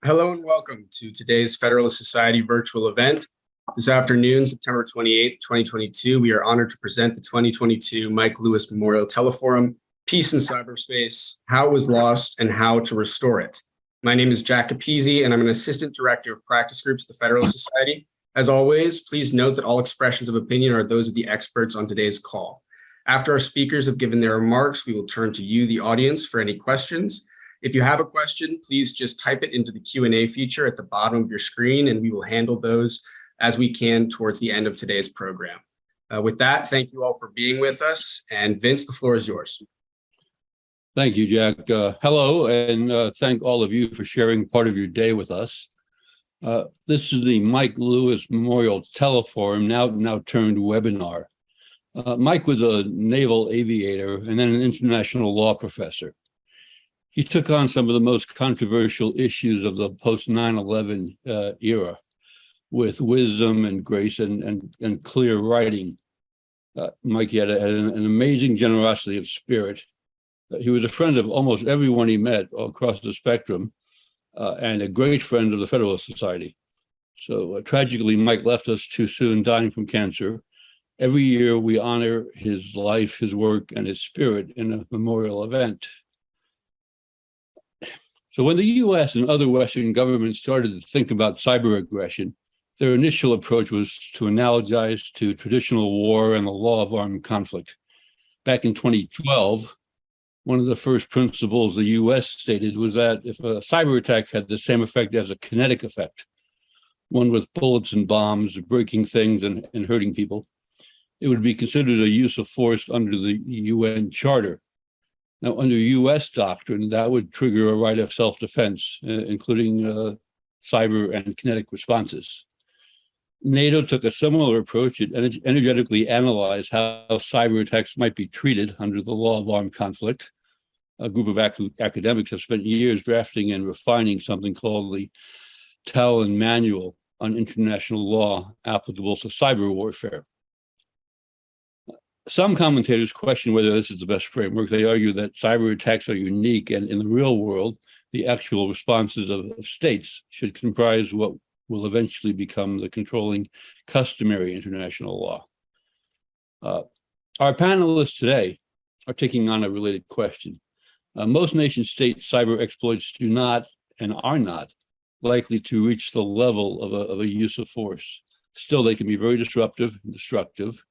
Hello and welcome to today's Federalist Society virtual event. This afternoon, September 28th, 2022, we are honored to present the 2022 Mike Lewis Memorial Teleforum, Peace in Cyberspace, How It Was Lost and How to Restore It. My name is Jack Capizzi, and I'm an Assistant Director of Practice Groups at the Federalist Society. As always, please note that all expressions of opinion are those of the experts on today's call. After our speakers have given their remarks, we will turn to you, the audience, for any questions. If you have a question, please just type it into the Q&A feature at the bottom of your screen, and we will handle those as we can towards the end of today's program. With that, thank you all for being with us. And Vince, the floor is yours. Thank you, Jack. Hello, and thank all of you for sharing part of your day with us. This is the Mike Lewis Memorial Teleforum, now turned webinar. Mike was a naval aviator and then an international law professor. He took on some of the most controversial issues of the post-9/11 era with wisdom and grace and clear writing. Mike had an amazing generosity of spirit. He was a friend of almost everyone he met across the spectrum, and a great friend of the Federalist Society. So tragically, Mike left us too soon, dying from cancer. Every year, we honor his life, his work, and his spirit in a memorial event. So when the US and other Western governments started to think about cyber aggression, their initial approach was to analogize to traditional war and the law of armed conflict. Back in 2012, one of the first principles the US stated was that if a cyber attack had the same effect as a kinetic effect, one with bullets and bombs, breaking things and hurting people, it would be considered a use of force under the UN Charter. Now, under US doctrine, that would trigger a right of self-defense, including cyber and kinetic responses. NATO took a similar approach. It energetically analyzed how cyber attacks might be treated under the law of armed conflict. A group of academics have spent years drafting and refining something called the Talon Manual on International Law applicable to cyber warfare. Some commentators question whether this is the best framework. They argue that cyber attacks are unique, and in the real world, the actual responses of states should comprise what will eventually become the controlling customary international law. Our panelists today are taking on a related question. Most nation-state cyber exploits do not and are not likely to reach the level of a use of force. Still, they can be very disruptive and destructive.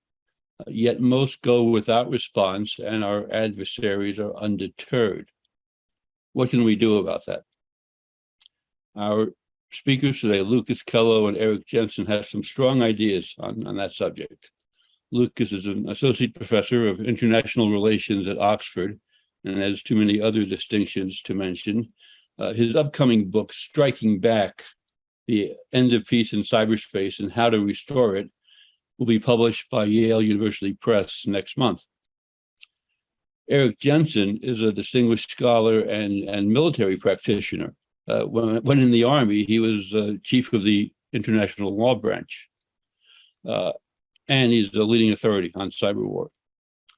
Yet most go without response, and our adversaries are undeterred. What can we do about that? Our speakers today, Lucas Kello and Eric Jensen, have some strong ideas on that subject. Lucas is an associate professor of international relations at Oxford and has too many other distinctions to mention. His upcoming book, Striking Back, The End of Peace in Cyberspace and How to Restore It, will be published by Yale University Press next month. Eric Jensen is a distinguished scholar and military practitioner. When in the Army, he was chief of the International Law Branch. And he's the leading authority on cyber war.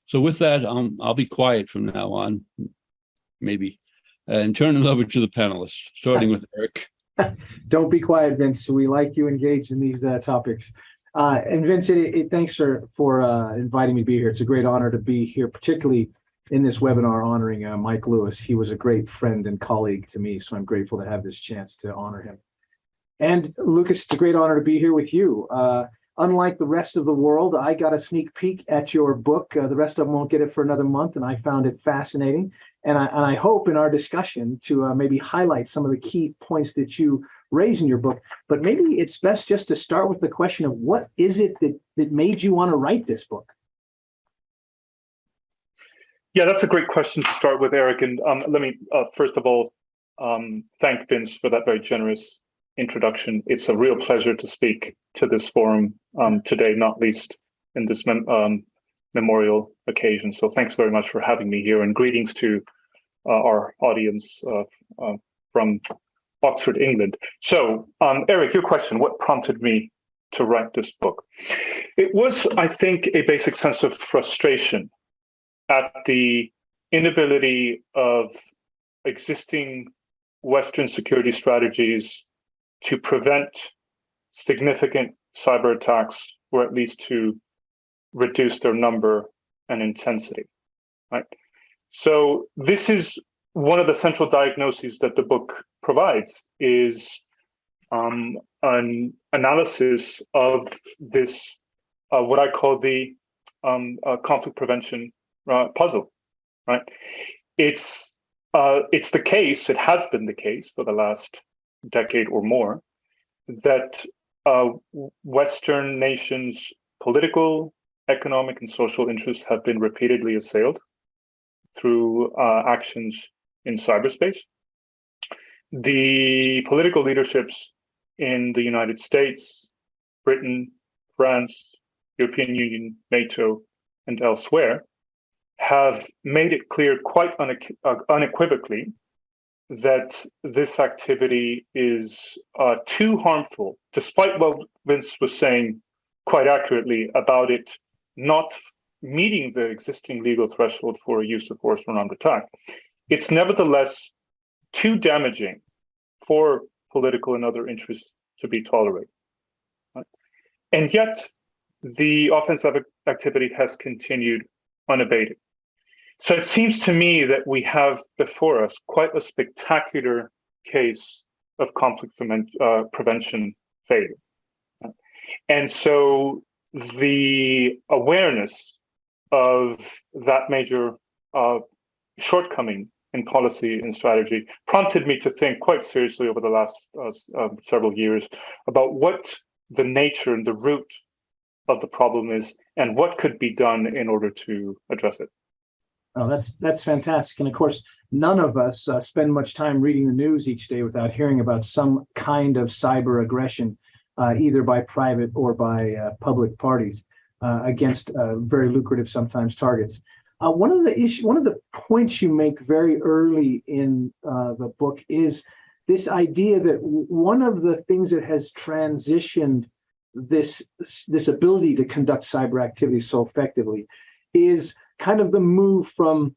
So with that, I'll be quiet from now on, maybe, and turn it over to the panelists, starting with Eric. Don't be quiet, Vince. We like you engaged in these topics. And Vince, thanks for inviting me to be here. It's a great honor to be here, particularly in this webinar honoring Mike Lewis. He was a great friend and colleague to me, so I'm grateful to have this chance to honor him. And Lucas, it's a great honor to be here with you. Unlike the rest of the world, I got a sneak peek at your book. The rest of them won't get it for another month, and I found it fascinating. And I hope in our discussion to maybe highlight some of the key points that you raise in your book. But maybe it's best just to start with the question of what is it that made you want to write this book? Yeah, that's a great question to start with, Eric. And let me, first of all, thank Vince for that very generous introduction. It's a real pleasure to speak to this forum today, not least in this memorial occasion. So thanks very much for having me here, and greetings to our audience from Oxford, England. So, Eric, your question, what prompted me to write this book? It was, I think, a basic sense of frustration at the inability of existing Western security strategies to prevent significant cyber attacks, or at least to reduce their number and intensity, right? So this is one of the central diagnoses that the book provides, is an analysis of this, what I call the conflict prevention puzzle, right? It's the case, it has been the case for the last decade or more, that Western nations' political, economic, and social interests have been repeatedly assailed through actions in cyberspace. The political leaderships in the United States, Britain, France, European Union, NATO, and elsewhere have made it clear quite unequivocally that this activity is too harmful, despite what Vince was saying quite accurately about it not meeting the existing legal threshold for a use of force or armed attack. It's nevertheless too damaging for political and other interests to be tolerated. Right? And yet, the offensive activity has continued unabated. So it seems to me that we have before us quite a spectacular case of conflict prevention failure. And so the awareness of that major shortcoming in policy and strategy prompted me to think quite seriously over the last several years about what the nature and the root of the problem is and what could be done in order to address it. Oh, that's fantastic. And of course, none of us spend much time reading the news each day without hearing about some kind of cyber aggression, either by private or by public parties against very lucrative, sometimes, targets. One of the points you make very early in the book is this idea that one of the things that has transitioned this ability to conduct cyber activity so effectively is kind of the move from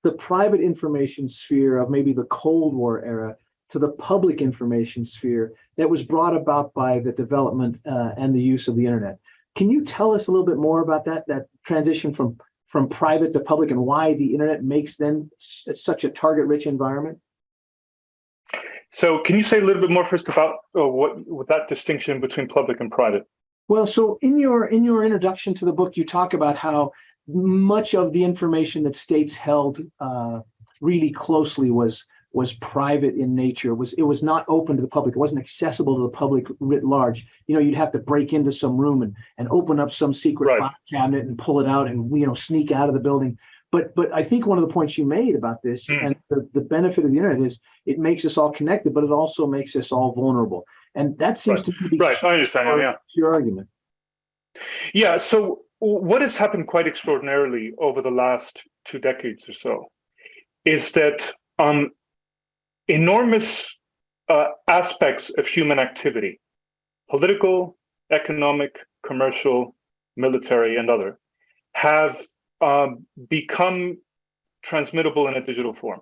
the private information sphere of maybe the Cold War era to the public information sphere that was brought about by the development and the use of the internet. Can you tell us a little bit more about that transition from private to public and why the internet makes then such a target-rich environment? So can you say a little bit more first about what that distinction between public and private? Well, so in your introduction to the book, you talk about how much of the information that states held really closely was private in nature. It was not open to the public. It wasn't accessible to the public writ large. You'd have to break into some room and open up some secret file cabinet and pull it out and sneak out of the building. But I think one of the points you made about this and the benefit of the internet is it makes us all connected, but it also makes us all vulnerable. And that seems to be I understand. Your argument. Yeah. So what has happened quite extraordinarily over the last 2 decades or so is that enormous aspects of human activity, political, economic, commercial, military, and other, have become transmittable in a digital form,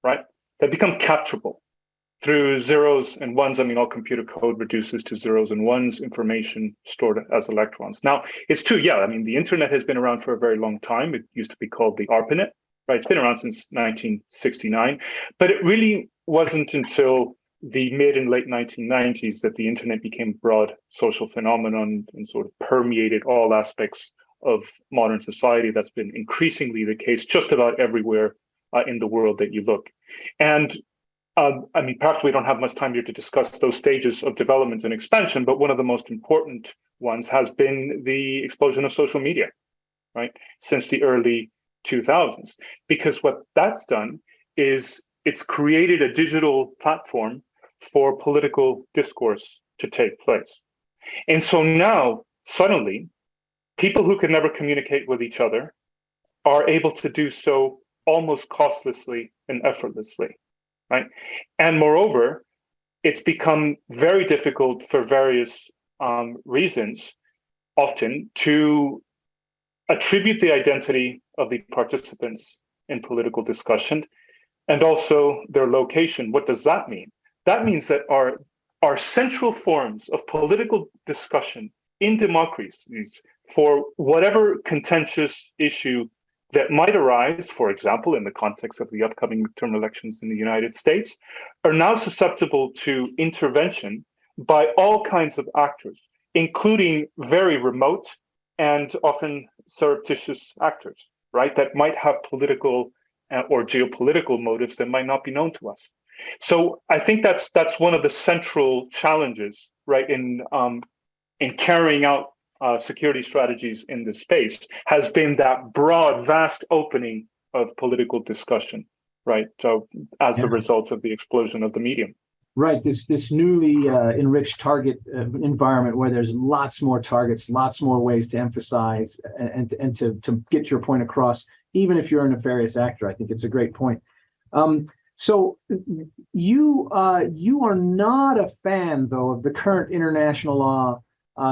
right? They become capturable through zeros and ones. I mean, all computer code reduces to zeros and ones, information stored as electrons. Now, it's true, I mean, the internet has been around for a very long time. It used to be called the ARPANET, right? It's been around since 1969, but it really wasn't until the mid and late 1990s that the internet became a broad social phenomenon and sort of permeated all aspects of modern society. That's been increasingly the case just about everywhere in the world that you look. And I mean, perhaps we don't have much time here to discuss those stages of development and expansion, but one of the most important ones has been the explosion of social media, right? Since the early 2000s, because what that's done is it's created a digital platform for political discourse to take place. And so now, suddenly, people who could never communicate with each other are able to do so almost costlessly and effortlessly, right? And moreover, it's become very difficult for various reasons, often, to attribute the identity of the participants in political discussion and also their location. What does that mean? That means that our central forms of political discussion in democracies for whatever contentious issue that might arise, for example, in the context of the upcoming midterm elections in the United States, are now susceptible to intervention by all kinds of actors, including very remote and often surreptitious actors, right? That might have political or geopolitical motives that might not be known to us. So I think that's one of the central challenges, right, in carrying out security strategies in this space, has been that broad, vast opening of political discussion, right? So as a result of the explosion of the medium. Right, this newly enriched target environment where there's lots more targets, lots more ways to emphasize and to get your point across, even if you're a nefarious actor. I think it's a great point. So you are not a fan, though, of the current international law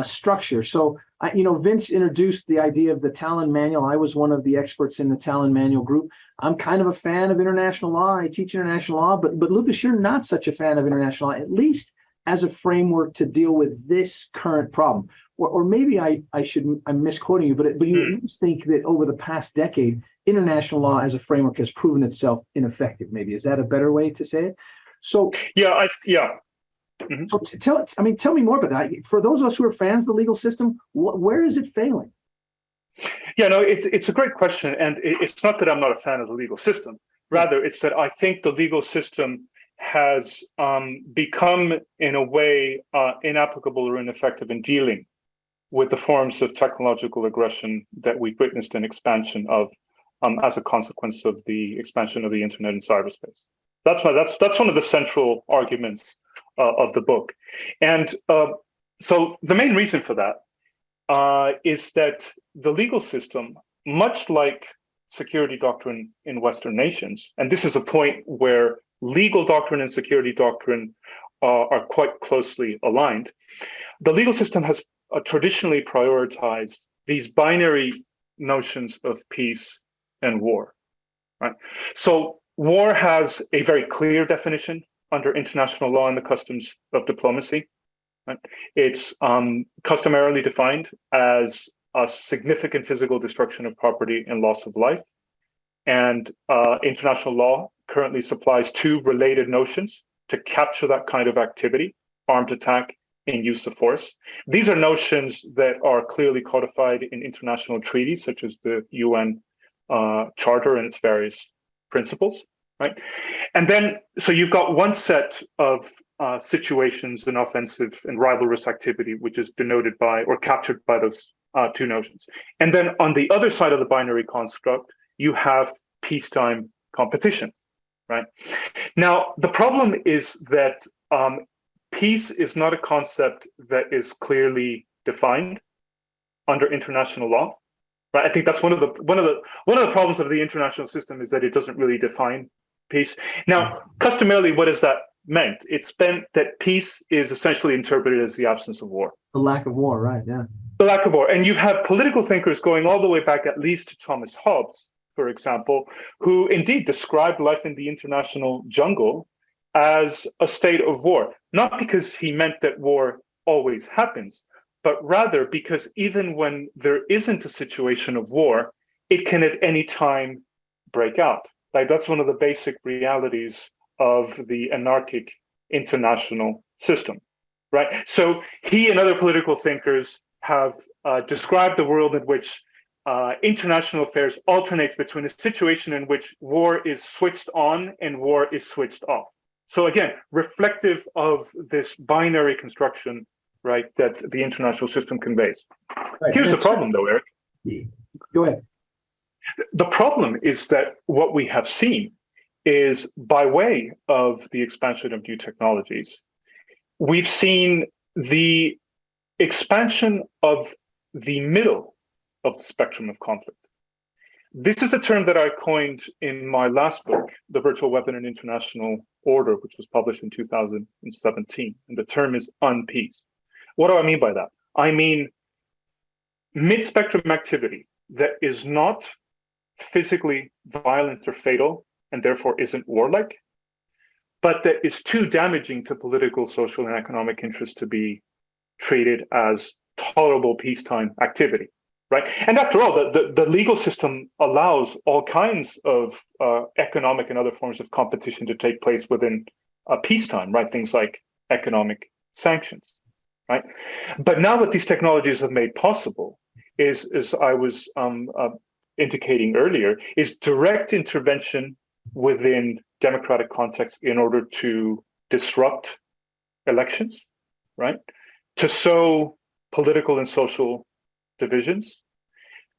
structure. So Vince introduced the idea of the Talon Manual. I was one of the experts in the Talon Manual group. I'm kind of a fan of international law. I teach international law, but Lucas, you're not such a fan of international law, at least as a framework to deal with this current problem. Or maybe I'm misquoting you, but you at least think that over the past decade, international law as a framework has proven itself ineffective. Maybe is that a better way to say it? So yeah. Mm-hmm. So tell me more about that. For those of us who are fans of the legal system, where is it failing? Yeah, no, it's a great question, and it's not that I'm not a fan of the legal system. Rather, it's that I think the legal system has become, in a way, inapplicable or ineffective in dealing with the forms of technological aggression that we've witnessed an expansion of as a consequence of the expansion of the internet and cyberspace. That's one of the central arguments of the book. And so the main reason for that is that the legal system, much like security doctrine in Western nations, and this is a point where legal doctrine and security doctrine are quite closely aligned, the legal system has traditionally prioritized these binary notions of peace and war, right? So war has a very clear definition under international law and the customs of diplomacy. Right? It's customarily defined as a significant physical destruction of property and loss of life. And international law currently supplies two related notions to capture that kind of activity: armed attack and use of force. These are notions that are clearly codified in international treaties, such as the UN Charter and its various principles. Right, and then so you've got one set of situations in offensive and rivalrous activity, which is denoted by or captured by those two notions. And then on the other side of the binary construct, you have peacetime competition. Right. Now, the problem is that peace is not a concept that is clearly defined under international law. Right. I think that's one of the problems of the international system is that it doesn't really define peace. Now, customarily, what has that meant? It's meant that peace is essentially interpreted as the absence of war. The lack of war, right? Yeah. The lack of war. And you've had political thinkers going all the way back, at least to Thomas Hobbes, for example, who indeed described life in the international jungle as a state of war, not because he meant that war always happens, but rather because even when there isn't a situation of war, it can at any time break out. Like that's one of the basic realities of the anarchic international system, right? So he and other political thinkers have described the world in which international affairs alternates between a situation in which war is switched on and war is switched off. So again, reflective of this binary construction, right, that the international system conveys. Right. Here's the problem, though, Eric. Go ahead. The problem is that what we have seen is, by way of the expansion of new technologies, we've seen the expansion of the middle of the spectrum of conflict. This is a term that I coined in my last book, The Virtual Weapon in International Order, which was published in 2017. And the term is unpeace. What do I mean by that? I mean mid-spectrum activity that is not physically violent or fatal, and therefore isn't warlike, but that is too damaging to political, social, and economic interests to be treated as tolerable peacetime activity, right? And after all, the legal system allows all kinds of economic and other forms of competition to take place within peacetime, right? Things like economic sanctions, right? But now what these technologies have made possible is, as I was indicating earlier, is direct intervention within democratic context in order to disrupt elections, right? To sow political and social divisions,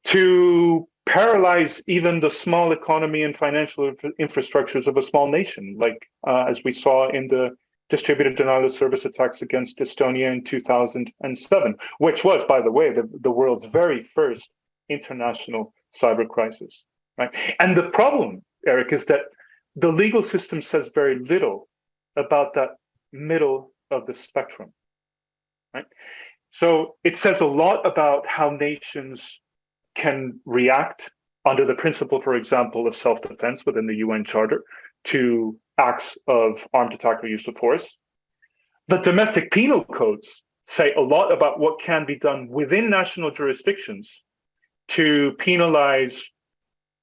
to paralyze even the small economy and financial infrastructures of a small nation, like as we saw in the distributed denial of service attacks against Estonia in 2007, which was, by the way, the world's very first international cyber crisis, right? And the problem, Eric, is that the legal system says very little about that middle of the spectrum, right? So it says a lot about how nations can react under the principle, for example, of self-defense within the UN Charter to acts of armed attack or use of force. The domestic penal codes say a lot about what can be done within national jurisdictions to penalize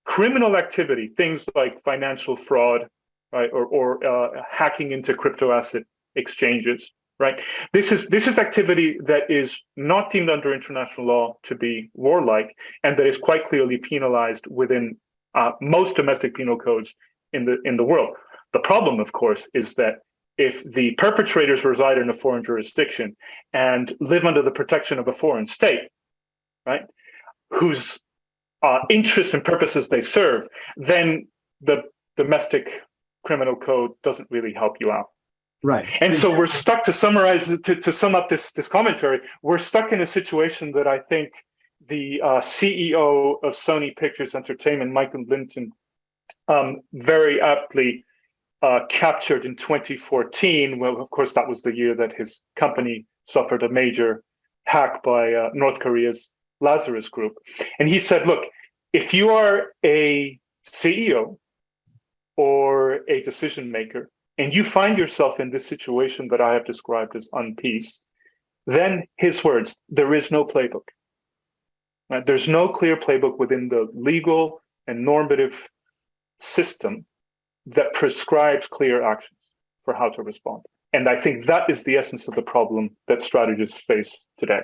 criminal activity, things like financial fraud, right, or hacking into crypto asset exchanges, right? This is activity that is not deemed under international law to be warlike, and that is quite clearly penalized within most domestic penal codes in the world. The problem, of course, is that if the perpetrators reside in a foreign jurisdiction and live under the protection of a foreign state, right, whose interests and purposes they serve, then the domestic criminal code doesn't really help you out. Right. And so we're stuck, to summarize, to sum up this commentary, we're stuck in a situation that I think the CEO of Sony Pictures Entertainment, Michael Linton, very aptly captured in 2014. Well, of course, that was the year that his company suffered a major hack by North Korea's Lazarus Group. And he said, look, if you are a CEO or a decision maker, and you find yourself in this situation that I have described as unpeace, then his words, there is no playbook. Right? There's no clear playbook within the legal and normative system that prescribes clear actions for how to respond. And I think that is the essence of the problem that strategists face today.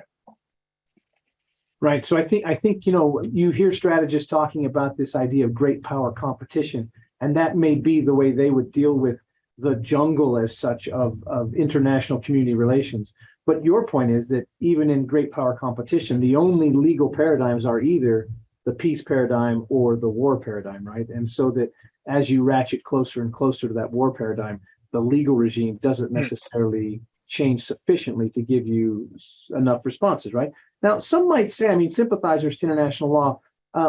Right. So I think you hear strategists talking about this idea of great power competition, and that may be the way they would deal with the jungle as such of international community relations. But your point is that even in great power competition, the only legal paradigms are either the peace paradigm or the war paradigm, right? And so that as you ratchet closer and closer to that war paradigm, the legal regime doesn't necessarily change sufficiently to give you enough responses, right? Now, some might say, sympathizers to international law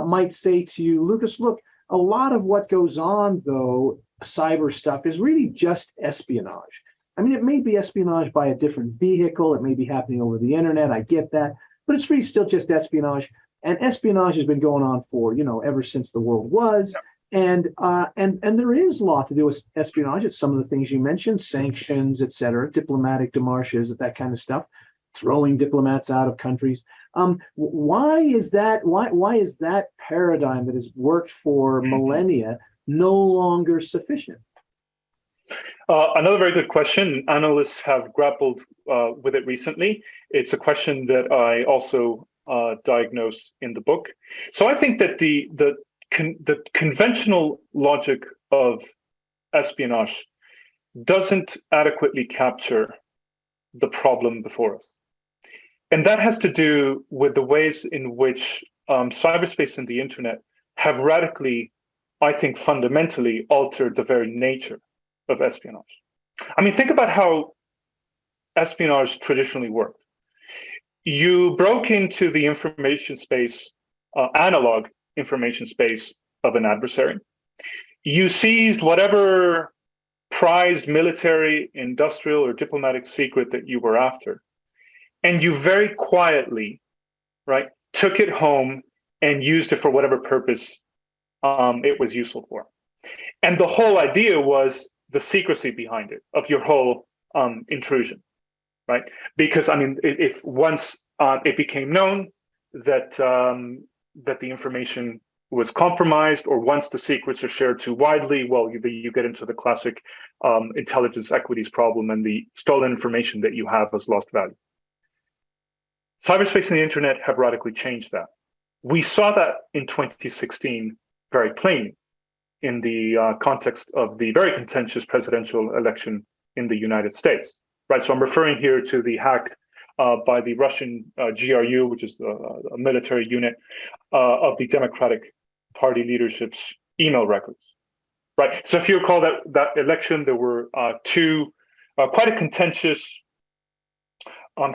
might say to you, Lucas, look, a lot of what goes on, though, cyber stuff is really just espionage. It may be espionage by a different vehicle. It may be happening over the internet. I get that, but it's really still just espionage. And espionage has been going on for, ever since the world was. And there is law to do with espionage. It's some of the things you mentioned, sanctions, et cetera, diplomatic demarches, that kind of stuff, throwing diplomats out of countries. Why is that? Why is that paradigm that has worked for millennia no longer sufficient? Another very good question. Analysts have grappled with it recently. It's a question that I also diagnose in the book. So I think that the conventional logic of espionage doesn't adequately capture the problem before us. And that has to do with the ways in which cyberspace and the internet have radically, I think, fundamentally altered the very nature of espionage. Think about how espionage traditionally worked. You broke into the information space, analog information space of an adversary. You seized whatever prized military, industrial, or diplomatic secret that you were after. And you very quietly, right, took it home and used it for whatever purpose it was useful for. And the whole idea was the secrecy behind it, of your whole intrusion, right? Because, I mean, if once it became known that that the information was compromised, or once the secrets are shared too widely, well, you get into the classic intelligence equities problem, and the stolen information that you have has lost value. Cyberspace and the internet have radically changed that. We saw that in 2016 very plainly in the context of the very contentious presidential election in the United States, right? So I'm referring here to the hack by the Russian GRU, which is a military unit of the Democratic Party leadership's email records, right? So if you recall that election, there were two quite a contentious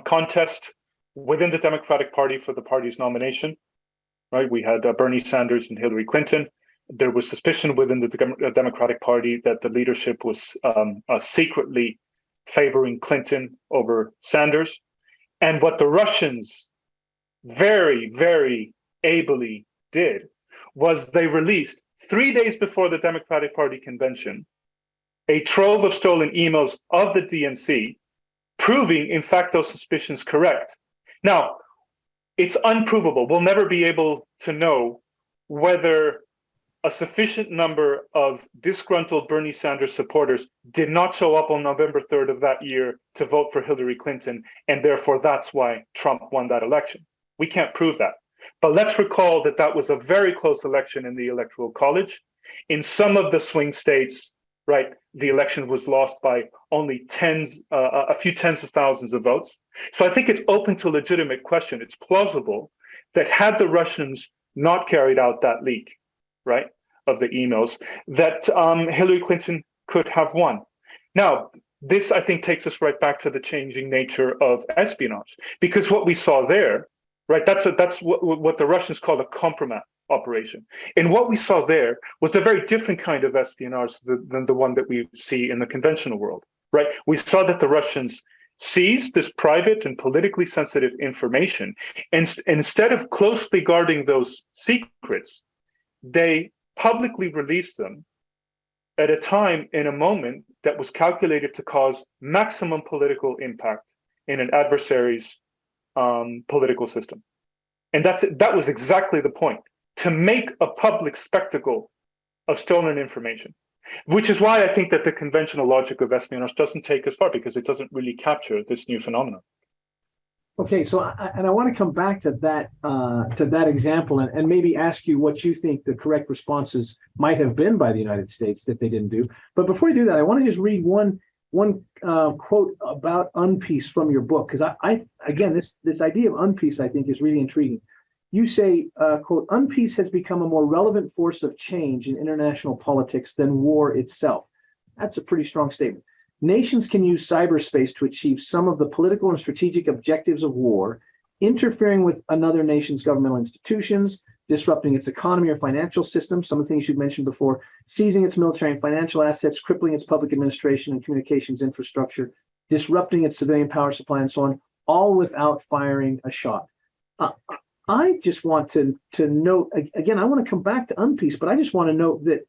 contest within the Democratic Party for the party's nomination, right? We had Bernie Sanders and Hillary Clinton. There was suspicion within the Democratic Party that the leadership was secretly favoring Clinton over Sanders. And what the Russians very, very ably did was they released 3 days before the Democratic Party convention a trove of stolen emails of the DNC, proving, in fact, those suspicions correct. Now, it's unprovable. We'll never be able to know whether a sufficient number of disgruntled Bernie Sanders supporters did not show up on November 3rd of that year to vote for Hillary Clinton, and therefore that's why Trump won that election. We can't prove that. But let's recall that that was a very close election in the Electoral College. In some of the swing states, right, the election was lost by only a few tens of thousands of votes. So I think it's open to legitimate question. It's plausible that had the Russians not carried out that leak, right, of the emails, that Hillary Clinton could have won. Now, this, I think, takes us right back to the changing nature of espionage, because what we saw there, right, that's what the Russians call a Compromat Operation. And what we saw there was a very different kind of espionage than the one that we see in the conventional world, right? We saw that the Russians seized this private and politically sensitive information, and instead of closely guarding those secrets, they publicly released them at a time, in a moment that was calculated to cause maximum political impact in an adversary's political system. And that was exactly the point, to make a public spectacle of stolen information, which is why I think that the conventional logic of espionage doesn't take us far, because it doesn't really capture this new phenomenon. Okay, so I want to come back to that example and maybe ask you what you think the correct responses might have been by the United States that they didn't do. But before you do that, I want to just read one quote about UNPEACE from your book, because I again, this idea of UNPEACE I think is really intriguing. You say, quote, "UNPEACE has become a more relevant force of change in international politics than war itself." That's a pretty strong statement. "Nations can use cyberspace to achieve some of the political and strategic objectives of war, interfering with another nation's governmental institutions, disrupting its economy or financial system," some of the things you mentioned before, "seizing its military and financial assets, crippling its public administration and communications infrastructure, disrupting its civilian power supply, and so on, all without firing a shot." I just want to note, again, I want to come back to UNPEACE, but I just want to note that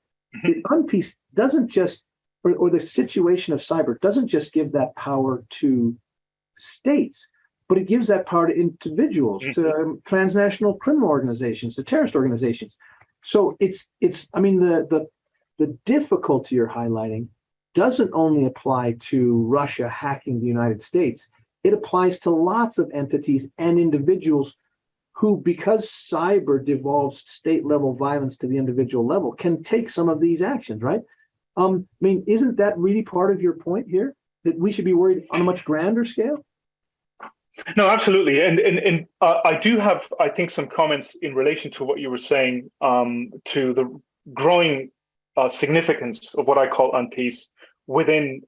UNPEACE doesn't just, or the situation of cyber doesn't just give that power to states, but it gives that power to individuals, to transnational criminal organizations, to terrorist organizations. So it's I mean, the difficulty you're highlighting doesn't only apply to Russia hacking the United States. It applies to lots of entities and individuals who, because cyber devolves state-level violence to the individual level, can take some of these actions, right? I mean, isn't that really part of your point here, that we should be worried on a much grander scale? No, absolutely. And I do have, I think, some comments in relation to what you were saying, to the growing significance of what I call UNPEACE within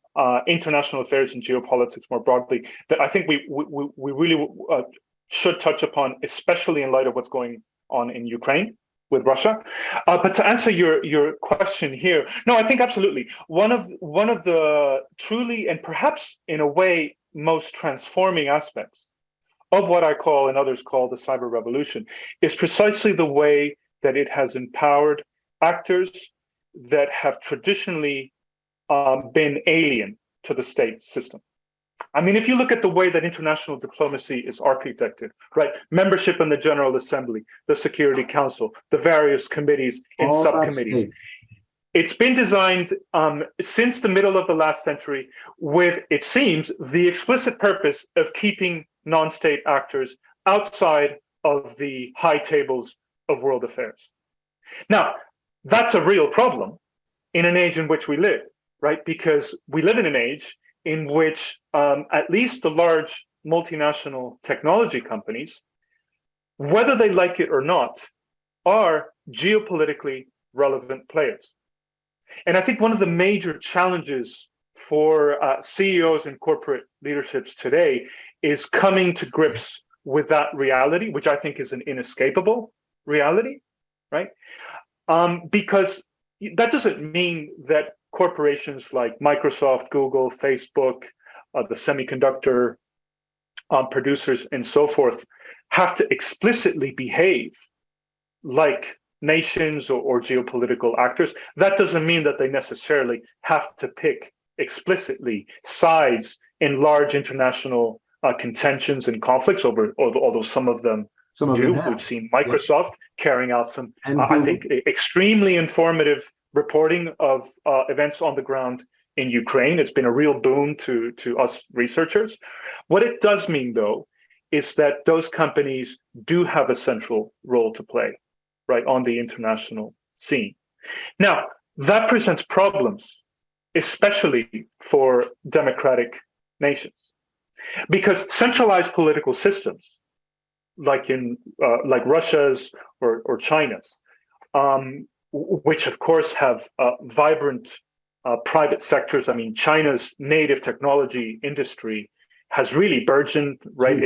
international affairs and geopolitics more broadly, that I think we really should touch upon, especially in light of what's going on in Ukraine with Russia. But to answer your question here, no, I think absolutely. One of the truly, and perhaps in a way, most transforming aspects of what I call and others call the cyber revolution is precisely the way that it has empowered actors that have traditionally been alien to the state system. I mean, if you look at the way that international diplomacy is architected, right? Membership in the General Assembly, the Security Council, the various committees and All about subcommittees. states. It's been designed since the middle of the last century with, it seems, the explicit purpose of keeping non-state actors outside of the high tables of world affairs. Now, that's a real problem in an age in which we live, right? Because we live in an age in which at least the large multinational technology companies, whether they like it or not, are geopolitically relevant players. And I think one of the major challenges for CEOs and corporate leaderships today is coming to grips with that reality, which I think is an inescapable reality, right? Because that doesn't mean that corporations like Microsoft, Google, Facebook, the semiconductor producers, and so forth, have to explicitly behave like nations or geopolitical actors. That doesn't mean that they necessarily have to pick explicitly sides in large international contentions and conflicts over, although some of them do. We've seen Microsoft carrying out some, I think, extremely informative reporting of events on the ground in Ukraine. It's been a real boon to us researchers. What it does mean, though, is that those companies do have a central role to play, right, on the international scene. Now, that presents problems, especially for democratic nations, because centralized political systems, like Russia's or China's, which of course have vibrant private sectors. I mean, China's native technology industry has really burgeoned, right?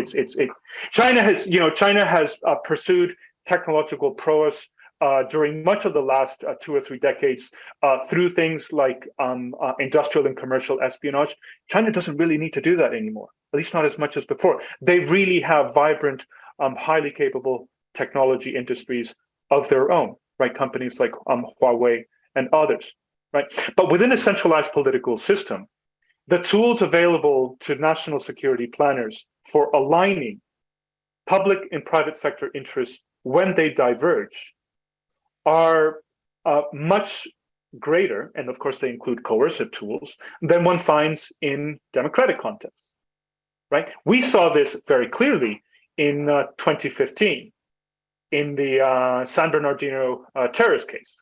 China has pursued technological prowess during much of the last 2 or 3 decades through things like industrial and commercial espionage. China doesn't really need to do that anymore, at least not as much as before. They really have vibrant, highly capable technology industries of their own, right? Companies like Huawei and others, right? But within a centralized political system, the tools available to national security planners for aligning public and private sector interests when they diverge are much greater, and of course they include coercive tools, than one finds in democratic contexts, right? We saw this very clearly in 2015 in the San Bernardino terrorist case,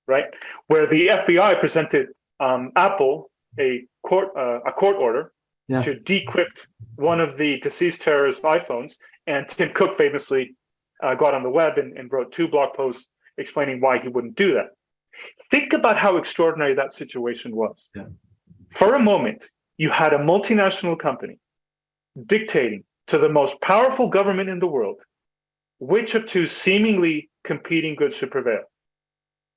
right? Where the FBI presented Apple a court order to decrypt one of the deceased terrorist iPhones, and Tim Cook famously got on the web and wrote 2 blog posts explaining why he wouldn't do that. Think about how extraordinary that situation was. Yeah. For a moment, you had a multinational company dictating to the most powerful government in the world which of 2 seemingly competing goods should prevail: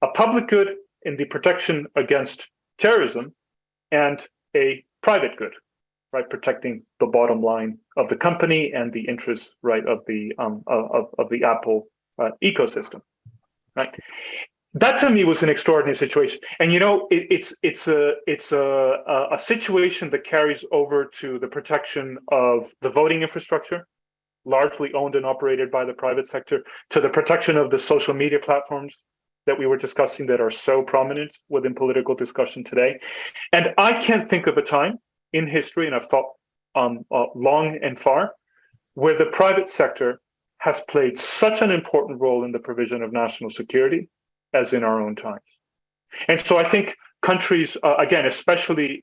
a public good in the protection against terrorism, and a private good, right, protecting the bottom line of the company and the interests, right, of the Apple ecosystem, right? That to me was an extraordinary situation, and it's a situation that carries over to the protection of the voting infrastructure, largely owned and operated by the private sector, to the protection of the social media platforms that we were discussing that are so prominent within political discussion today. And I can't think of a time in history, and I've thought long and far, where the private sector has played such an important role in the provision of national security as in our own times. And so I think countries, again, especially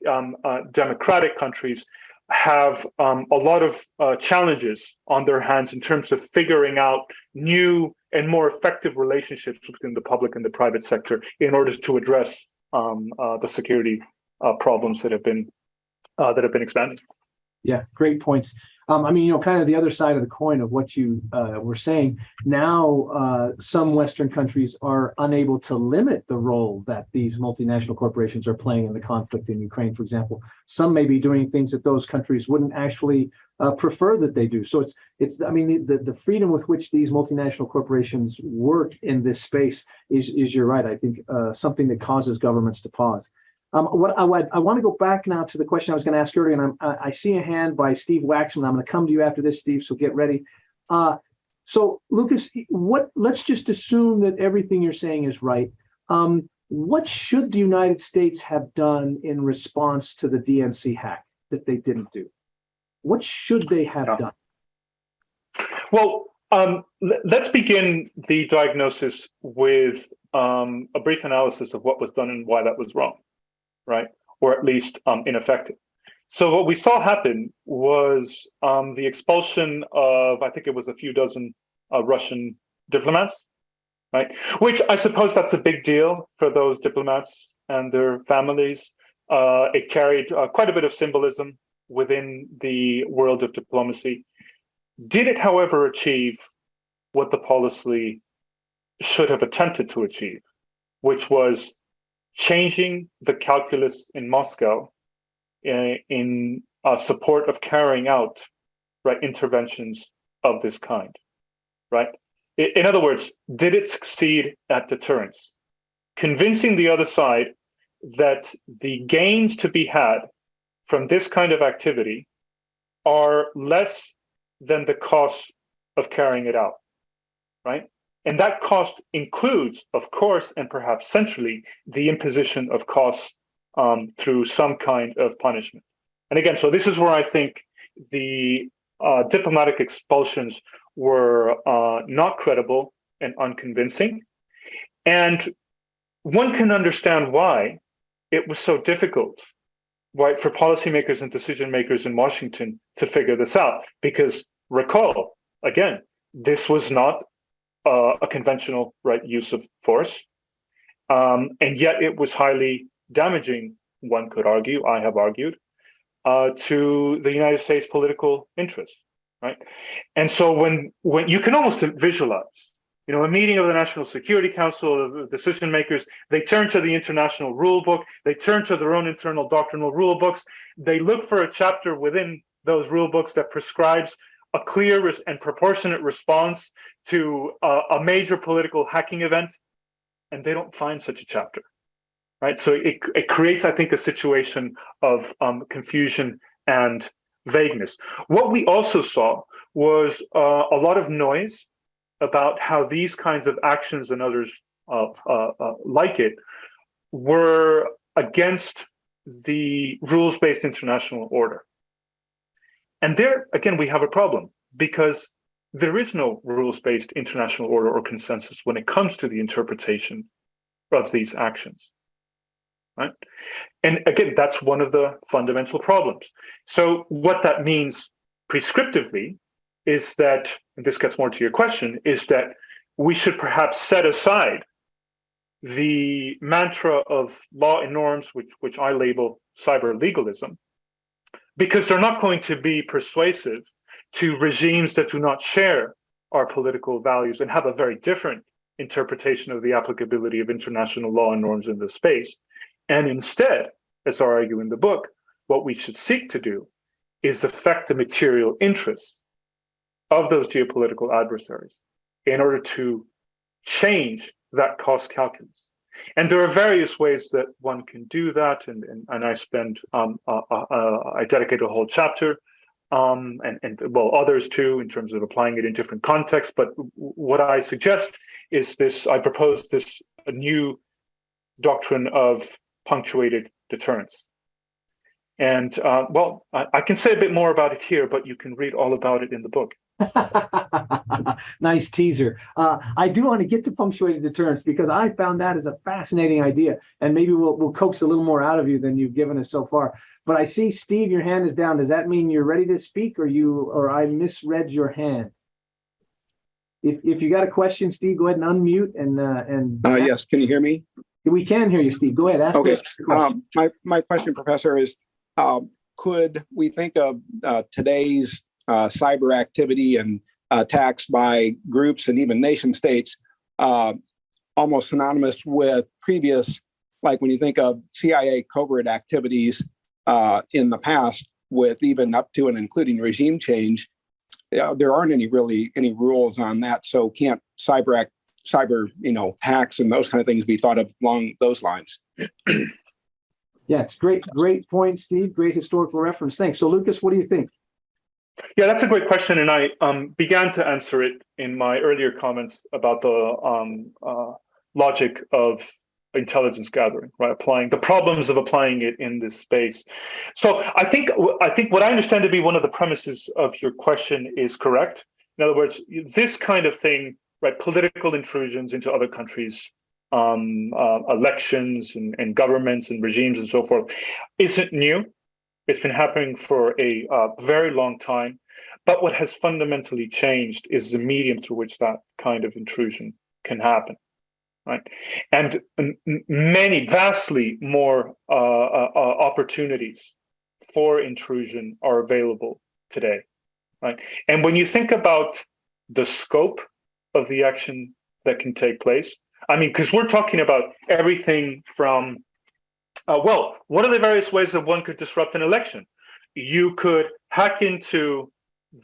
democratic countries, have a lot of challenges on their hands in terms of figuring out new and more effective relationships between the public and the private sector in order to address the security problems that have been expanded. Yeah, great points. I mean, kind of the other side of the coin of what you were saying. Now, some Western countries are unable to limit the role that these multinational corporations are playing in the conflict in Ukraine, for example. Some may be doing things that those countries wouldn't actually prefer that they do. So it's. I mean, the freedom with which these multinational corporations work in this space is you're right. I think something that causes governments to pause. What I want to go back now to the question I was going to ask earlier, and I see a hand by Steve Waxman. I'm going to come to you after this, Steve, so get ready. So Lucas, let's just assume that everything you're saying is right. What should the United States have done in response to the DNC hack that they didn't do? What should they have done? Well, let's begin the diagnosis with a brief analysis of what was done and why that was wrong. Right, or at least ineffective. So what we saw happen was the expulsion of, I think it was a few dozen Russian diplomats, right? Which I suppose that's a big deal for those diplomats and their families. It carried quite a bit of symbolism within the world of diplomacy. Did it, however, achieve what the policy should have attempted to achieve, which was changing the calculus in Moscow in support of carrying out interventions of this kind, right? In other words, did it succeed at deterrence? Convincing the other side that the gains to be had from this kind of activity are less than the cost of carrying it out, right? And that cost includes, of course, and perhaps centrally, the imposition of costs through some kind of punishment. And again, so this is where I think the diplomatic expulsions were not credible and unconvincing. And one can understand why it was so difficult, right, for policymakers and decision makers in Washington to figure this out. Because recall, again, this was not a conventional use of force, and yet it was highly damaging. One could argue, I have argued, to the United States political interests, right? And so when you can almost visualize, a meeting of the National Security Council of decision makers, they turn to the international rule book, they turn to their own internal doctrinal rule books, they look for a chapter within those rule books that prescribes a clear and proportionate response to a major political hacking event, and they don't find such a chapter, right? So it creates, I think, a situation of confusion and vagueness. What we also saw was a lot of noise about how these kinds of actions and others like it were against the rules-based international order. And there, again, we have a problem because there is no rules-based international order or consensus when it comes to the interpretation of these actions, right? And again, that's one of the fundamental problems. So what that means prescriptively is that, and this gets more to your question, is that we should perhaps set aside the mantra of law and norms, which I label cyber legalism, because they're not going to be persuasive to regimes that do not share our political values and have a very different interpretation of the applicability of international law and norms in this space. And instead, as I argue in the book, what we should seek to do is affect the material interests of those geopolitical adversaries in order to change that cost calculus. And there are various ways that one can do that, and I spend I dedicate a whole chapter, and others too, in terms of applying it in different contexts. But what I suggest is this: I propose this new doctrine of punctuated deterrence. And I can say a bit more about it here, but you can read all about it in the book. Nice teaser. I do want to get to punctuated deterrence because I found that as a fascinating idea, and maybe we'll coax a little more out of you than you've given us so far. But I see, Steve, your hand is down. Does that mean you're ready to speak, or I misread your hand? If you got a question, Steve, go ahead and unmute and. Yes, can you hear me? We can hear you, Steve. Go ahead. Ask okay. question. My question, Professor, is could we think of today's cyber activity and attacks by groups and even nation states, almost synonymous with previous, like when you think of CIA covert activities in the past, with even up to and including regime change. There aren't any rules on that, so can't cyber hacks and those kind of things be thought of along those lines. Yeah, it's great point, Steve. Great historical reference. Thanks. So, Lucas, what do you think? Yeah, that's a great question, and I began to answer it in my earlier comments about the logic of intelligence gathering, right? Applying the problems of applying it in this space. So I think what I understand to be one of the premises of your question is correct. In other words, this kind of thing, right? Political intrusions into other countries, elections and governments and regimes and so forth, isn't new. It's been happening for a very long time. But what has fundamentally changed is the medium through which that kind of intrusion can happen. Right, and many vastly more opportunities for intrusion are available today. Right, and when you think about the scope of the action that can take place, I mean, because we're talking about everything from, what are the various ways that one could disrupt an election? You could hack into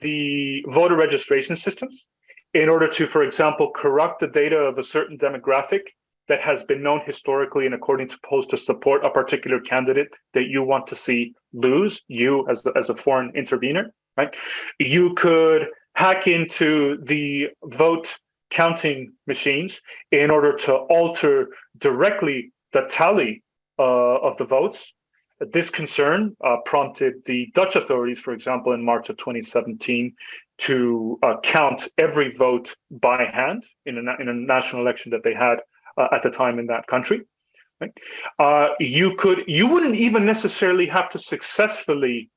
the voter registration systems in order to, for example, corrupt the data of a certain demographic that has been known historically and according to polls to support a particular candidate that you want to see lose, you as a foreign intervener, right? You could hack into the vote counting machines in order to alter directly the tally of the votes. This concern prompted the Dutch authorities, for example, in March of 2017, to count every vote by hand in a national election that they had at the time in that country. Right? You wouldn't even necessarily have to successfully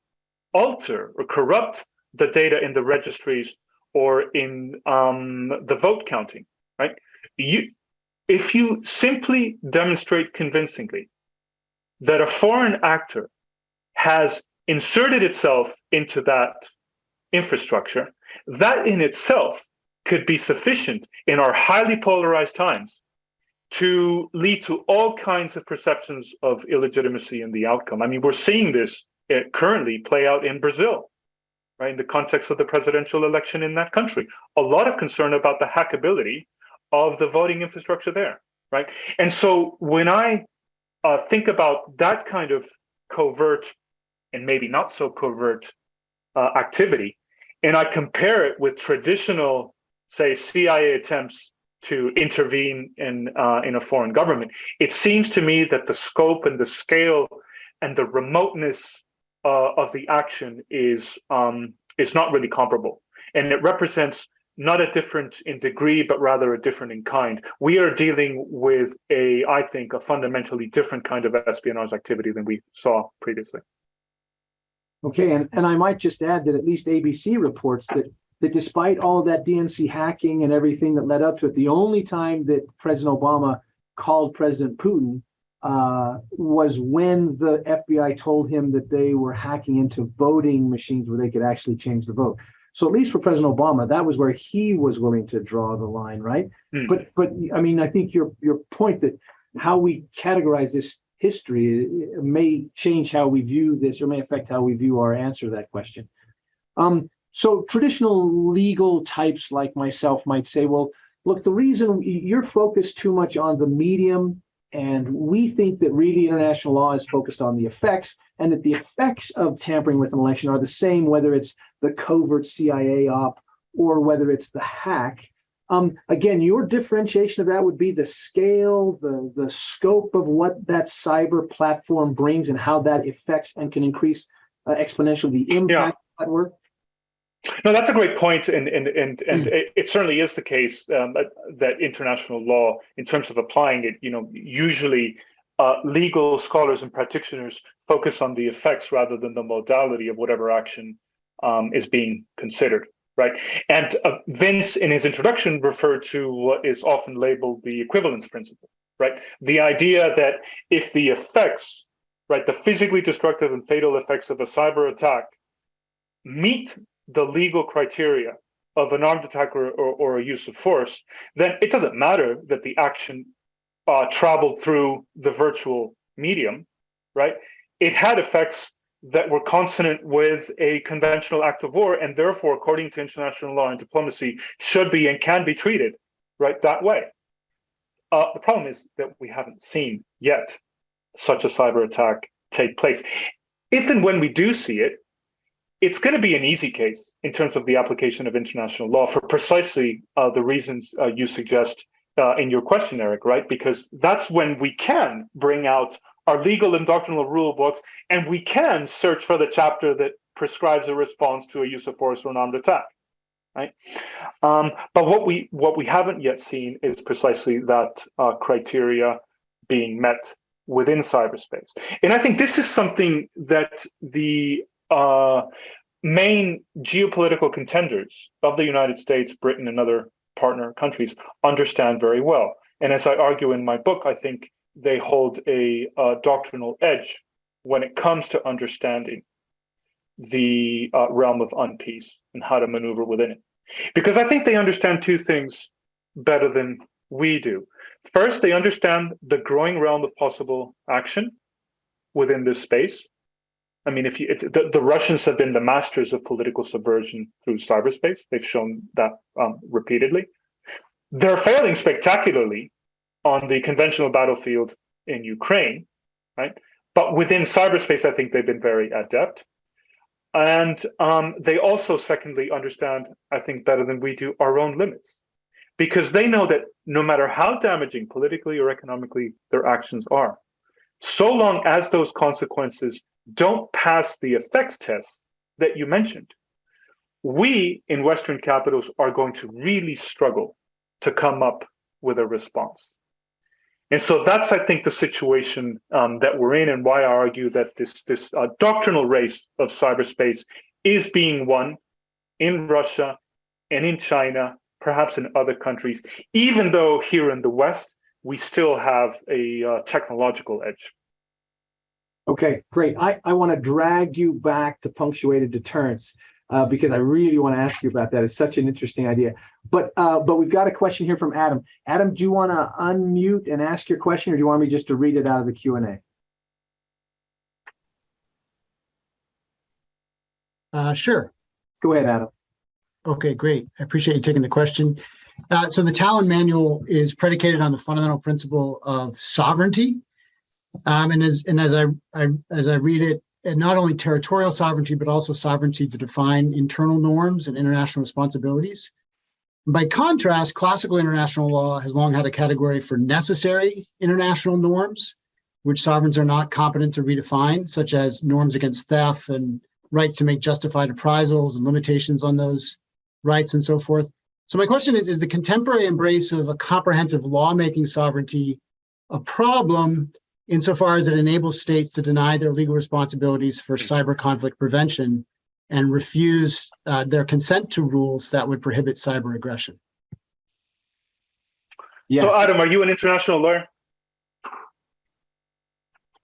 alter or corrupt the data in the registries or in the vote counting. Right? If you simply demonstrate convincingly that a foreign actor has inserted itself into that infrastructure, that in itself could be sufficient in our highly polarized times to lead to all kinds of perceptions of illegitimacy in the outcome. I mean, we're seeing this currently play out in Brazil, right? In the context of the presidential election in that country. A lot of concern about the hackability of the voting infrastructure there, right? And so when I think about that kind of covert and maybe not so covert activity, and I compare it with traditional, say, CIA attempts to intervene in a foreign government, it seems to me that the scope and the scale and the remoteness of the action is not really comparable, and it represents not a different in degree, but rather a different in kind. We are dealing with I think, a fundamentally different kind of espionage activity than we saw previously. Okay, and I might just add that at least ABC reports that despite all of that DNC hacking and everything that led up to it, the only time that President Obama called President Putin was when the FBI told him that they were hacking into voting machines where they could actually change the vote. So at least for President Obama, that was where he was willing to draw the line, right? Mm. But I mean, I think your point that how we categorize this history may change how we view this, or may affect how we view our answer to that question. So traditional legal types like myself might say, well, look, the reason you're focused too much on the medium, and we think that really international law is focused on the effects, and that the effects of tampering with an election are the same, whether it's the covert CIA op or whether it's the hack. Again, your differentiation of that would be the scale, the scope of what that cyber platform brings and how that affects and can increase exponentially the impact of that work. No, that's a great point, and it certainly is the case that international law, in terms of applying it, usually legal scholars and practitioners focus on the effects rather than the modality of whatever action is being considered, right? And Vince, in his introduction, referred to what is often labeled the equivalence principle, right? The idea that if the effects, right, the physically destructive and fatal effects of a cyber attack meet the legal criteria of an armed attack or a use of force, then it doesn't matter that the action traveled through the virtual medium, right? It had effects that were consonant with a conventional act of war, and therefore, according to international law and diplomacy, should be and can be treated right that way. The problem is that we haven't seen yet such a cyber attack take place. If and when we do see it, it's going to be an easy case in terms of the application of international law for precisely the reasons you suggest in your question, Eric, right? Because that's when we can bring out our legal and doctrinal rule books, and we can search for the chapter that prescribes a response to a use of force or an armed attack, right? But what we haven't yet seen is precisely that criteria being met within cyberspace. And I think this is something that the main geopolitical contenders of the United States, Britain, and other partner countries understand very well. And as I argue in my book, I think they hold a doctrinal edge when it comes to understanding the realm of unpeace and how to maneuver within it. Because I think they understand two things better than we do. First, they understand the growing realm of possible action within this space. I mean, the Russians have been the masters of political subversion through cyberspace. They've shown that repeatedly. They're failing spectacularly on the conventional battlefield in Ukraine, right? But within cyberspace, I think they've been very adept. And they also, secondly, understand, I think better than we do, our own limits. Because they know that no matter how damaging politically or economically their actions are, so long as those consequences don't pass the effects test that you mentioned, we in Western capitals are going to really struggle to come up with a response. And so that's, I think, the situation that we're in, and why I argue that this doctrinal race of cyberspace is being won in Russia and in China, perhaps in other countries, even though here in the West, we still have a technological edge. Okay, great. I want to drag you back to punctuated deterrence because I really want to ask you about that. It's such an interesting idea. But we've got a question here from Adam. Adam, do you want to unmute and ask your question, or do you want me just to read it out of the Q&A? Sure. Go ahead, Adam. Okay, great. I appreciate you taking the question. So the Talon Manual is predicated on the fundamental principle of sovereignty. And as I read it, and not only territorial sovereignty, but also sovereignty to define internal norms and international responsibilities. By contrast, classical international law has long had a category for necessary international norms, which sovereigns are not competent to redefine, such as norms against theft and rights to make justified appraisals and limitations on those rights and so forth. So my question is the contemporary embrace of a comprehensive lawmaking sovereignty a problem insofar as it enables states to deny their legal responsibilities for cyber conflict prevention and refuse their consent to rules that would prohibit cyber aggression? Yes. So, Adam, are you an international lawyer?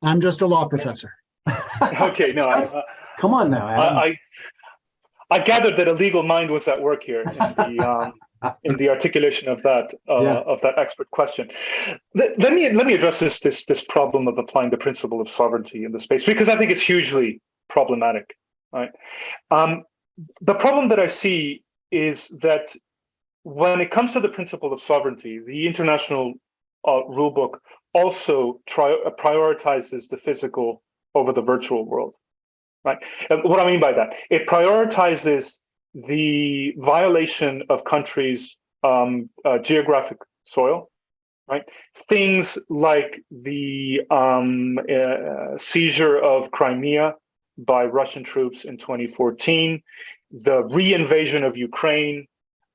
I'm just a law professor. Okay, no. Come on now, Adam. I gathered that a legal mind was at work here in the articulation of that expert question. Let me address this problem of applying the principle of sovereignty in the space, because I think it's hugely problematic. Right? The problem that I see is that when it comes to the principle of sovereignty, the international rulebook also prioritizes the physical over the virtual world. Right? And what I mean by that, it prioritizes the violation of countries' geographic soil, right? Things like the seizure of Crimea by Russian troops in 2014, the re-invasion of Ukraine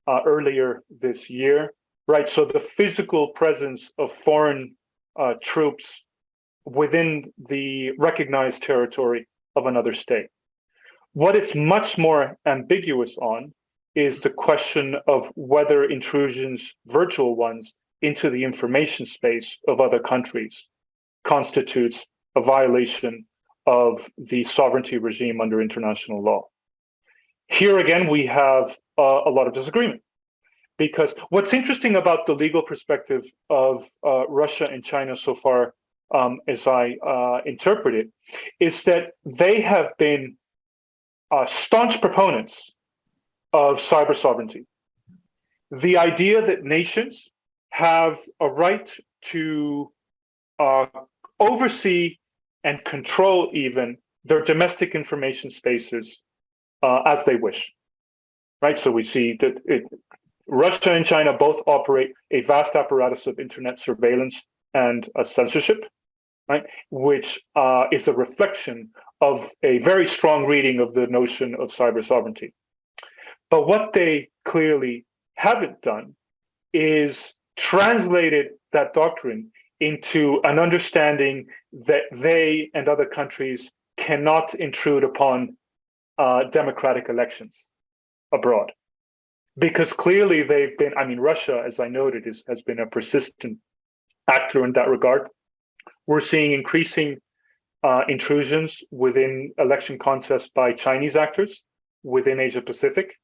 earlier this year, right? So the physical presence of foreign troops within the recognized territory of another state. What it's much more ambiguous on is the question of whether intrusions, virtual ones, into the information space of other countries constitutes a violation of the sovereignty regime under international law. Here again, we have a lot of disagreement, because what's interesting about the legal perspective of Russia and China so far, as I interpret it, is that they have been staunch proponents of cyber sovereignty. The idea that nations have a right to oversee and control even their domestic information spaces as they wish, right? So we see that Russia and China both operate a vast apparatus of internet surveillance and censorship, right? Which is a reflection of a very strong reading of the notion of cyber sovereignty. But what they clearly haven't done is translated that doctrine into an understanding that they and other countries cannot intrude upon democratic elections abroad. Because clearly they've been, Russia, as I noted, has been a persistent actor in that regard. We're seeing increasing intrusions within election contests by Chinese actors within Asia Pacific,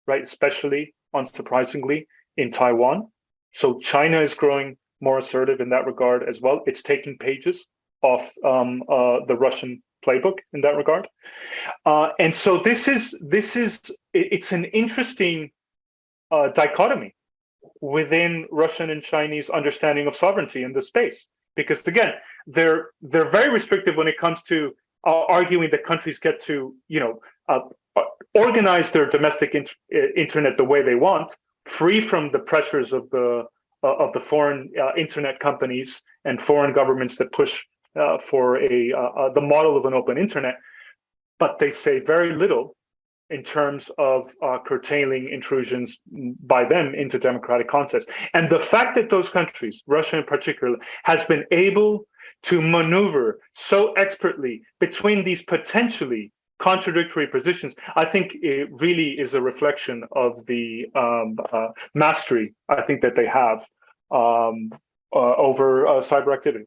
right? Especially, unsurprisingly, in Taiwan. So China is growing more assertive in that regard as well. It's taking pages off the Russian playbook in that regard. And so it's an interesting dichotomy within Russian and Chinese understanding of sovereignty in this space, because again, they're very restrictive when it comes to arguing that countries get to organize their domestic internet the way they want, free from the pressures of the foreign internet companies and foreign governments that push for the model of an open internet. But they say very little in terms of curtailing intrusions by them into democratic contests. And the fact that those countries, Russia in particular, has been able to maneuver so expertly between these potentially contradictory positions, I think it really is a reflection of the mastery, I think, that they have over cyber activity.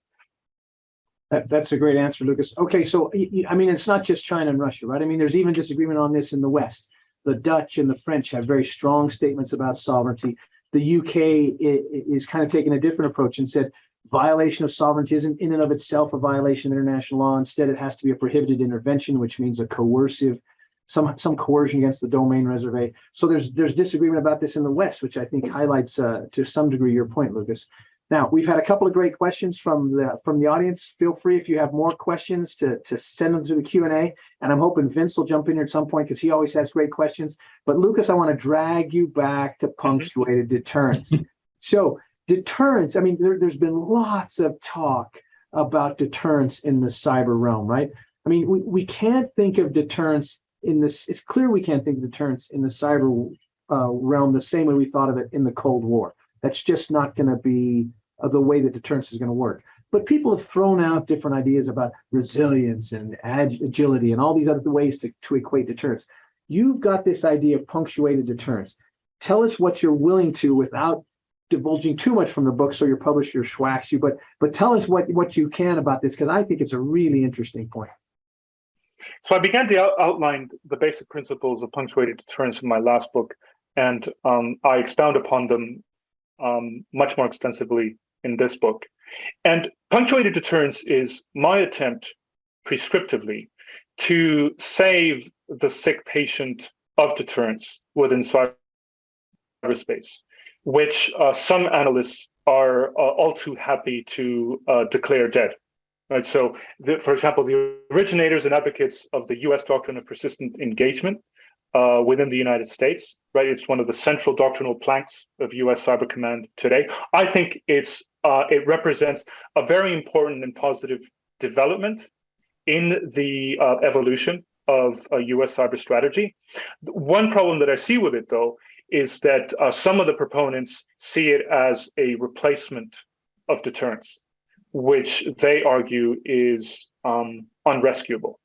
That's a great answer, Lucas. Okay, so it's not just China and Russia, right? There's even disagreement on this in the West. The Dutch and the French have very strong statements about sovereignty. The UK is kind of taking a different approach and said violation of sovereignty isn't in and of itself a violation of international law. Instead, it has to be a prohibited intervention, which means a coercive, some coercion against the domain reserve. So there's disagreement about this in the West, which I think highlights to some degree your point, Lucas. Now, we've had a couple of great questions from the audience. Feel free, if you have more questions, to send them through the Q&A. And I'm hoping Vince will jump in here at some point, because he always has great questions. But Lucas, I want to drag you back to punctuated deterrence. So deterrence, there's been lots of talk about deterrence in the cyber realm, right? We can't think of deterrence in this. It's clear we can't think of deterrence in the cyber realm the same way we thought of it in the Cold War. That's just not going to be the way that deterrence is going to work. But people have thrown out different ideas about resilience and agility and all these other ways to equate deterrence. You've got this idea of punctuated deterrence. Tell us what you're willing to, without divulging too much from the book so your publisher schwacks you, but tell us what you can about this, because I think it's a really interesting point. So I began to outline the basic principles of punctuated deterrence in my last book, and I expound upon them much more extensively in this book. And punctuated deterrence is my attempt, prescriptively, to save the sick patient of deterrence within cyberspace, which some analysts are all too happy to declare dead. Right. So, for example, the originators and advocates of the U.S. doctrine of persistent engagement within the United States, right? It's one of the central doctrinal planks of U.S. Cyber Command today. I think it represents a very important and positive development in the evolution of a U.S. cyber strategy. One problem that I see with it, though, is that some of the proponents see it as a replacement of deterrence, which they argue is unrescuable.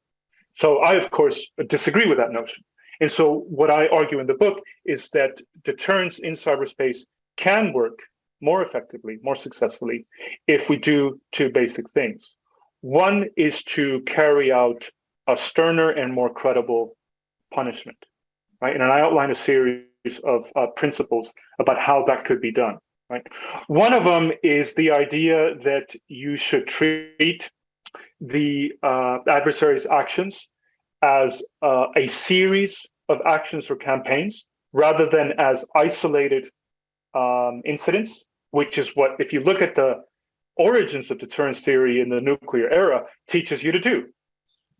So I, of course, disagree with that notion. And so what I argue in the book is that deterrence in cyberspace can work more effectively, more successfully, if we do two basic things. One is to carry out a sterner and more credible punishment. right? And I outline a series of principles about how that could be done, right? One of them is the idea that you should treat the adversary's actions as a series of actions or campaigns rather than as isolated incidents, which is what, if you look at the origins of deterrence theory in the nuclear era, teaches you to do,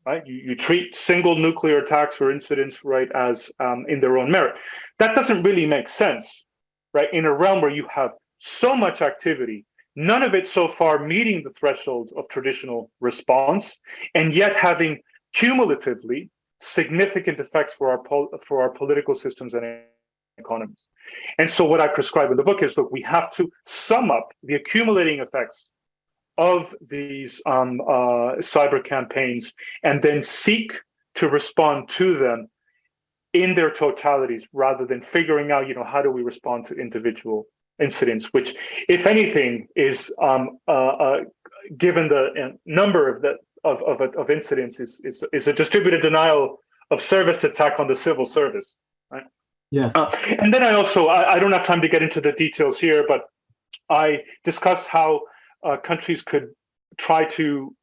right? You treat single nuclear attacks or incidents, right, as in their own merit. That doesn't really make sense, right? In a realm where you have so much activity, none of it so far meeting the threshold of traditional response, and yet having cumulatively significant effects for our political systems and economies. And so what I prescribe in the book is, look, we have to sum up the accumulating effects of these cyber campaigns and then seek to respond to them in their totalities rather than figuring out, how do we respond to individual incidents, which, if anything, is given the number of incidents, is a distributed denial of service attack on the civil service, right? Yeah. And then I don't have time to get into the details here, but I discuss how countries could try to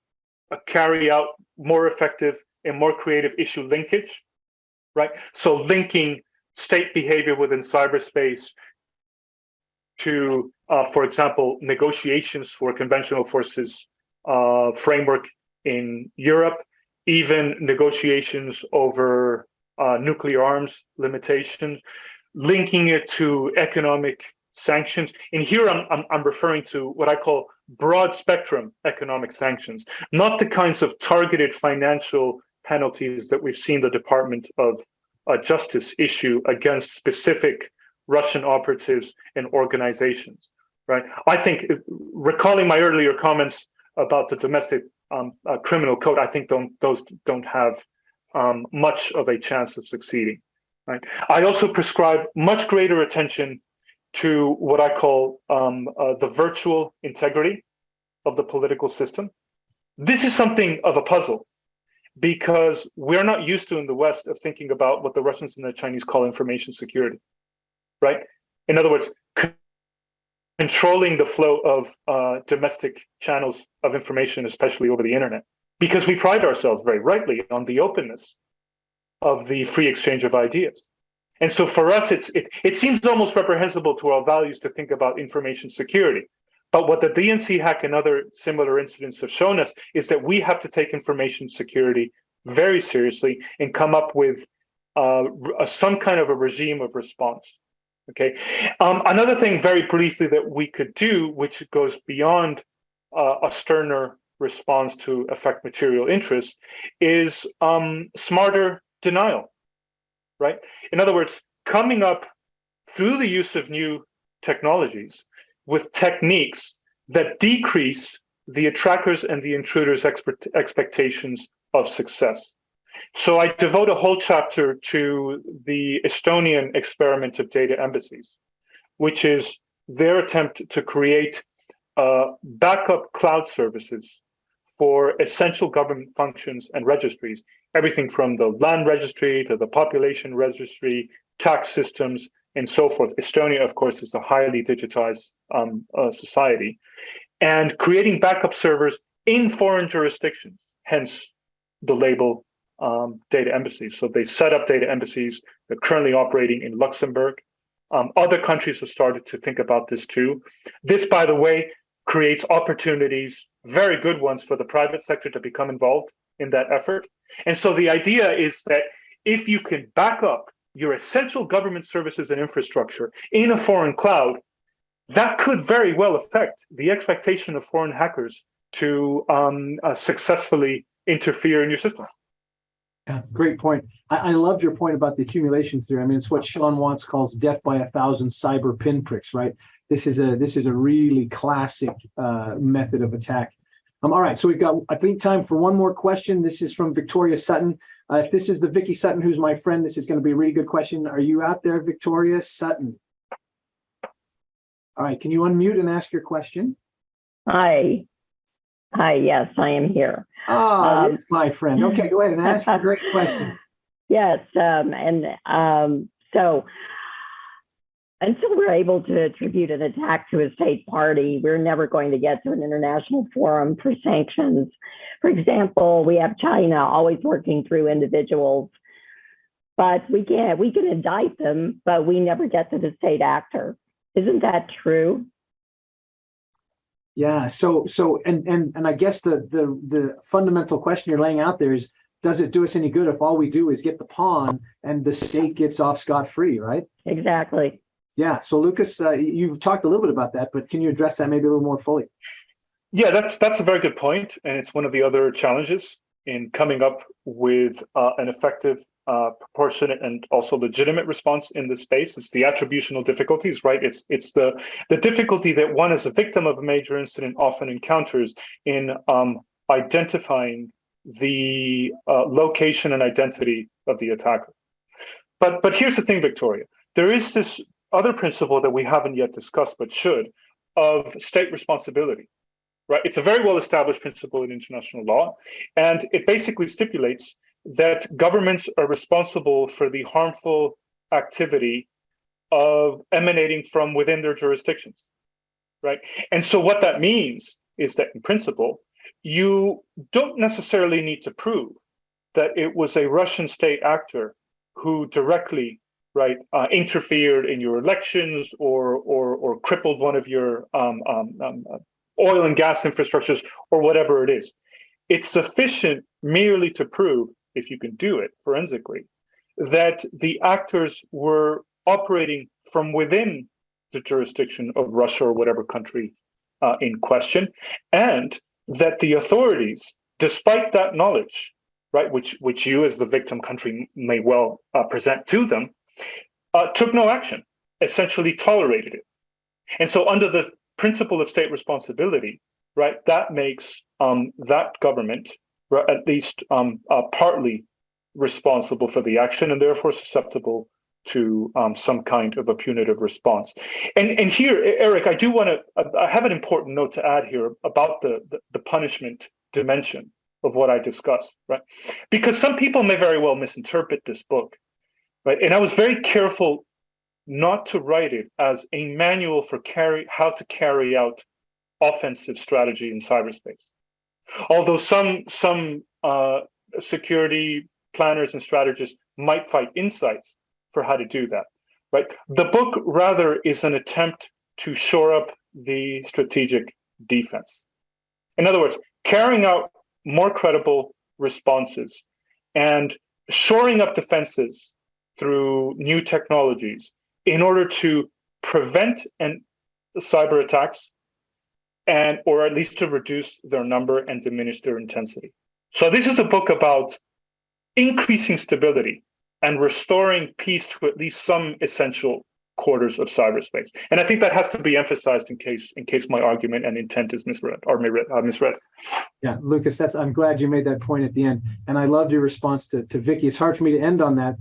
carry out more effective and more creative issue linkage, right? So linking state behavior within cyberspace to, for example, negotiations for conventional forces framework in Europe, even negotiations over nuclear arms limitations, linking it to economic sanctions. And here I'm referring to what I call broad spectrum economic sanctions, not the kinds of targeted financial penalties that we've seen the Department of Justice issue against specific Russian operatives and organizations, right? I think, recalling my earlier comments about the domestic criminal code, I think those don't have much of a chance of succeeding, right? I also prescribe much greater attention to what I call the virtual integrity of the political system. This is something of a puzzle because we're not used to in the West of thinking about what the Russians and the Chinese call information security, right? In other words, controlling the flow of domestic channels of information, especially over the internet, because we pride ourselves very rightly on the openness of the free exchange of ideas. And so for us, it seems almost reprehensible to our values to think about information security. But what the DNC hack and other similar incidents have shown us is that we have to take information security very seriously and come up with some kind of a regime of response. Okay. Another thing, very briefly, that we could do, which goes beyond a sterner response to affect material interests, is smarter denial. Right? In other words, coming up through the use of new technologies with techniques that decrease the attackers and the intruders' expectations of success. So I devote a whole chapter to the Estonian experiment of data embassies, which is their attempt to create backup cloud services for essential government functions and registries, everything from the land registry to the population registry, tax systems, and so forth. Estonia, of course, is a highly digitized society, and creating backup servers in foreign jurisdictions, hence the label data embassies. So they set up data embassies. They're currently operating in Luxembourg. Other countries have started to think about this too. This, by the way, creates opportunities, very good ones, for the private sector to become involved in that effort. And so the idea is that if you can back up your essential government services and infrastructure in a foreign cloud, that could very well affect the expectation of foreign hackers to successfully interfere in your system. Yeah, great point. I loved your point about the accumulation theory. I mean, it's what Sean Watts calls death by 1,000 cyber pinpricks, right? This is a really classic method of attack. All right, so we've got, I think, time for one more question. This is from Victoria Sutton. If this is the Vicky Sutton, who's my friend, this is going to be a really good question. Are you out there, Victoria Sutton? All right, can you unmute and ask your question? Hi. Hi, yes, I am here. It's my friend. Okay, go ahead and ask a great question. Yes, so until we're able to attribute an attack to a state party, we're never going to get to an international forum for sanctions. For example, we have China always working through individuals, but we can indict them, but we never get to the state actor. Isn't that true? Yeah. So I guess the fundamental question you're laying out there is, does it do us any good if all we do is get the pawn and the state gets off scot-free, right? Exactly. Yeah. So Lucas, you've talked a little bit about that, but can you address that maybe a little more fully? Yeah, that's a very good point, and it's one of the other challenges in coming up with an effective, proportionate, and also legitimate response in this space. It's the attributional difficulties, right? It's the difficulty that one as a victim of a major incident often encounters in identifying the location and identity of the attacker. But here's the thing, Victoria. There is this other principle that we haven't yet discussed, but should, of state responsibility. Right? It's a very well-established principle in international law, and it basically stipulates that governments are responsible for the harmful activity of emanating from within their jurisdictions, right? And so what that means is that in principle, you don't necessarily need to prove that it was a Russian state actor who directly, right, interfered in your elections or crippled one of your oil and gas infrastructures, or whatever it is. It's sufficient merely to prove, if you can do it forensically, that the actors were operating from within the jurisdiction of Russia or whatever country in question, and that the authorities, despite that knowledge, right, which you as the victim country may well present to them, took no action, essentially tolerated it. And so under the principle of state responsibility, right, that makes that government, right, at least partly responsible for the action and therefore susceptible to some kind of a punitive response. And here, Eric, I have an important note to add here about the punishment dimension of what I discussed, right? Because some people may very well misinterpret this book, right? And I was very careful not to write it as a manual for how to carry out offensive strategy in cyberspace. Although some security planners and strategists might find insights for how to do that, right? The book rather is an attempt to shore up the strategic defense. In other words, carrying out more credible responses and shoring up defenses through new technologies in order to prevent cyber attacks or at least to reduce their number and diminish their intensity. So this is a book about increasing stability and restoring peace to at least some essential quarters of cyberspace. And I think that has to be emphasized in case my argument and intent is misread. Yeah, Lucas, I'm glad you made that point at the end. And I loved your response to Vicky. It's hard for me to end on that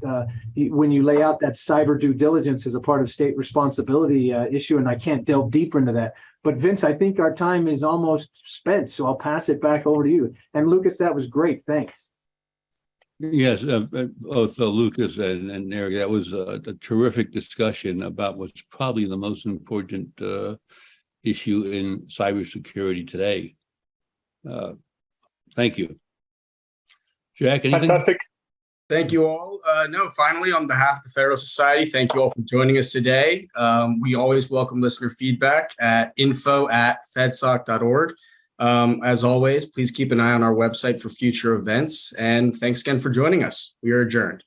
when you lay out that cyber due diligence as a part of state responsibility issue, and I can't delve deeper into that. But Vince, I think our time is almost spent, so I'll pass it back over to you. And Lucas, that was great. Thanks. Yes, both Lucas and Eric, that was a terrific discussion about what's probably the most important issue in cybersecurity today. Thank you. Jack, anything? Fantastic. Thank you all. Finally, on behalf of the Federalist Society, thank you all for joining us today. We always welcome listener feedback at info@fedsoc.org. As always, please keep an eye on our website for future events. And thanks again for joining us. We are adjourned.